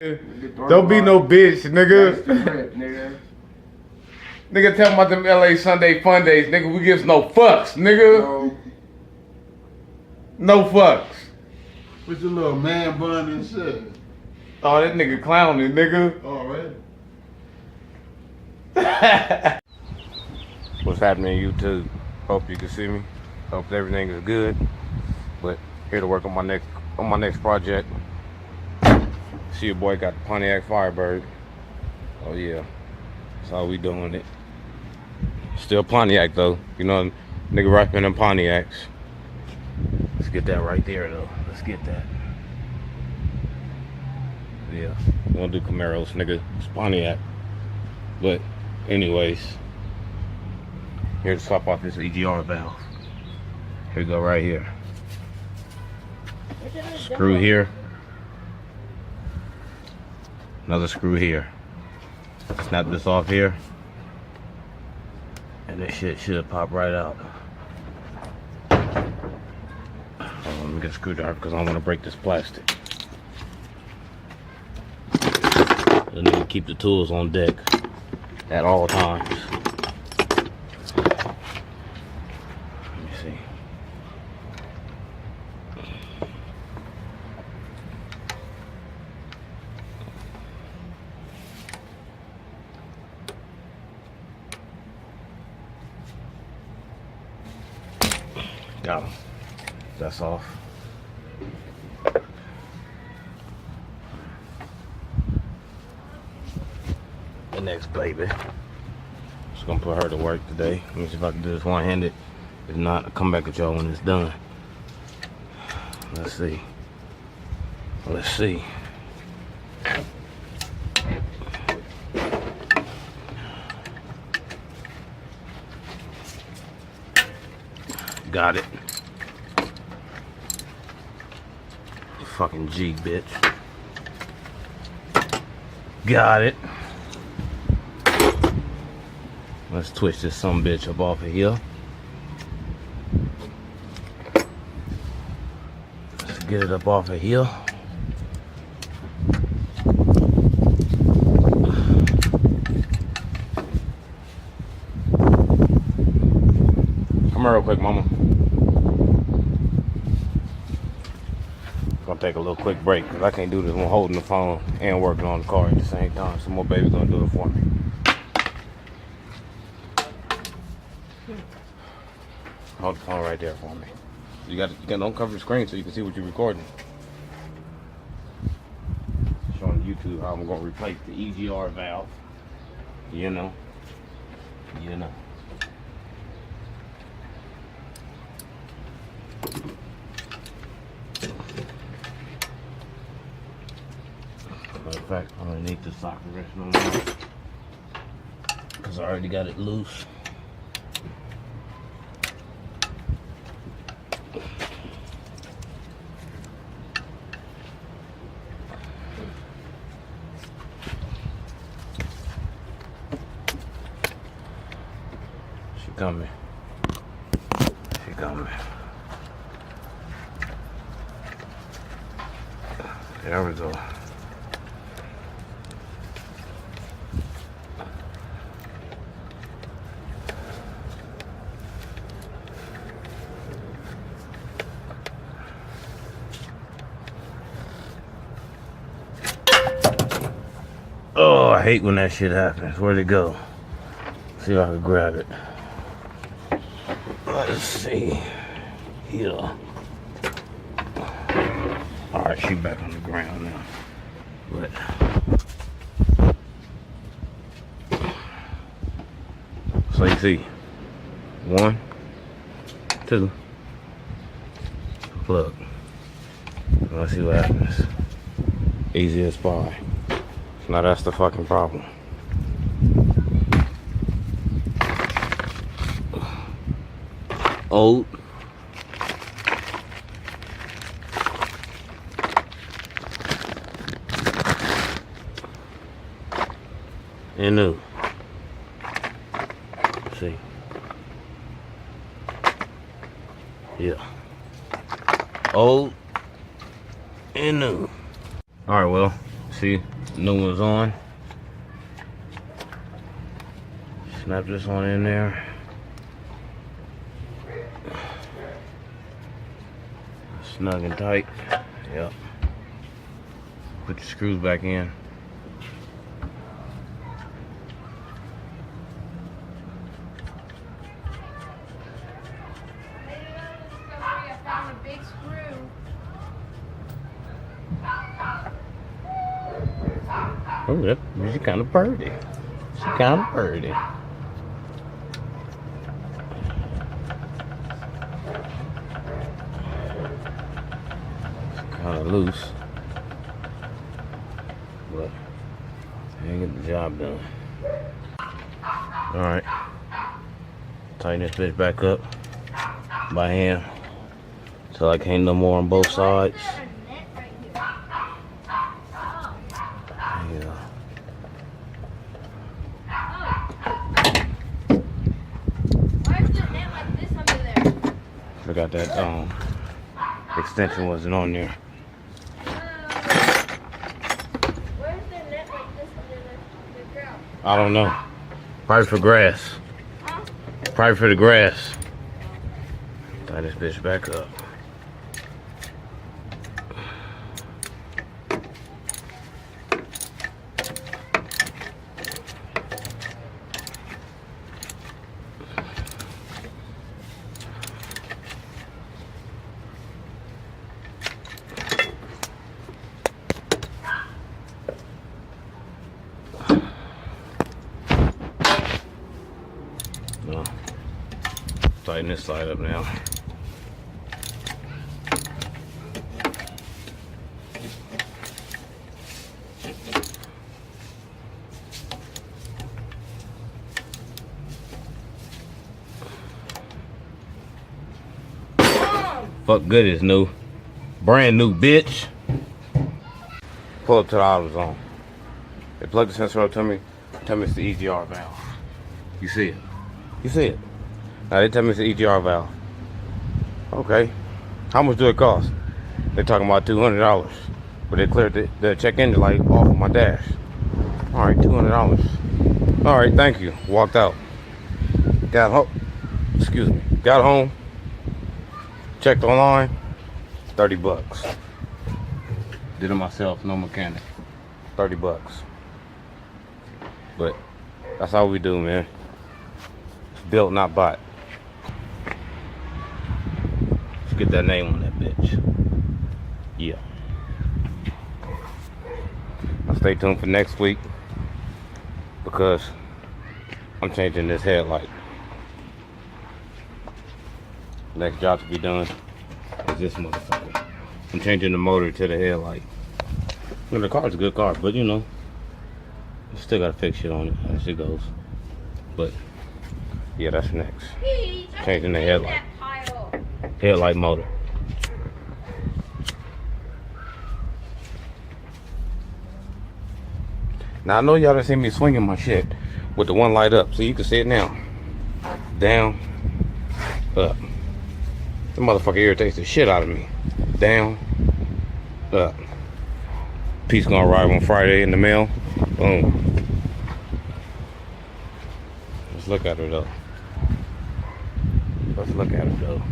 Don't be no bitch, nigga. Nigga, tell me about them LA Sunday fun days, nigga. We gives no fucks, nigga. No fucks. With your little man bun and shit. Oh, that nigga clowning, nigga. Alright. What's happening, YouTube? Hope you can see me. Hope everything is good. But here to work on my next project. See your boy got the Pontiac Firebird. Oh yeah, that's how we doing it. Still Pontiac though, you know, nigga rapping them Pontiacs. Let's get that right there though. Let's get that. Yeah, we don't do Camaros, nigga. It's Pontiac. But anyways, here to swap off this EGR valve. Here we go right here. Screw here. Another screw here. Snap this off here. And this shit should pop right out. Let me get a screwdriver because I don't want to break this plastic. I need to keep the tools on deck at all times. Let me see. Got him. That's off. The next baby. Just gonna put her to work today. Let me see if I can do this one-handed. If not, I'll come back at y'all when it's done. Let's see. Let's see. Got it. Fucking G, bitch. Got it. Let's twist this sumbitch up off of here. Let's get it up off of here. Come here real quick, mama. Gonna take a little quick break because I can't do this when holding the phone and working on the car at the same time. So my baby's gonna do it for me. Hold the phone right there for me. You got don't cover the screen so you can see what you're recording. Showing YouTube how I'm gonna replace the EGR valve. You know. You know. Matter of fact, underneath the socket rest no more. Because I already got it loose. She coming. She coming. There we go. Oh, I hate when that shit happens. Where'd it go? See if I can grab it. Let's see. Here. Alright, she back on the ground now. But so you see. 1, 2. Plug. Let's see what happens. Easy as pie. Now that's the fucking problem. Old. And new. See. Yeah. Old and new. Alright, well, See, new one's on. Snap this one in there. Snug and tight. Yep. Put your screws back in. I found a big screw. Oh, yep. She's kind of birdie. She's kind of birdie. Kind of loose, but ain't get the job done. All right, tighten this bitch back up by hand till I can't no more on both sides. Yeah. Forgot that extension wasn't on there. Where's the net like this under the ground? I don't know. Probably for grass. Huh? Probably for the grass. Tie this bitch back up. No. Tighten this side up now. Fuck good is new. Brand new, bitch. Pull up to the AutoZone. They plug the sensor up to me. Tell me it's the EGR valve. You see it. You see it. Now they tell me it's the EGR valve. Okay. How much do it cost? They're talking about $200. But they cleared the check engine light off of my dash. Alright, $200. Alright, thank you. Walked out. Got home. Excuse me. Got home. Checked online. $30. Did it myself, no mechanic. $30. But that's how we do, man. It's built, not bought. Let's get that name on that bitch. Yeah. Now stay tuned for next week because I'm changing this headlight. Next job to be done is this motherfucker. I'm changing the motor to the headlight. Well, the car's a good car, but you know, you still gotta fix shit on it as it goes. But yeah, that's next. Changing the headlight. Headlight motor. Now I know y'all done seen me swinging my shit with the one light up, so you can see it now. Down, up. The motherfucker irritates the shit out of me. Down, up. Piece gonna arrive on Friday in the mail. Boom. Let's look at her though. Let's look at her though.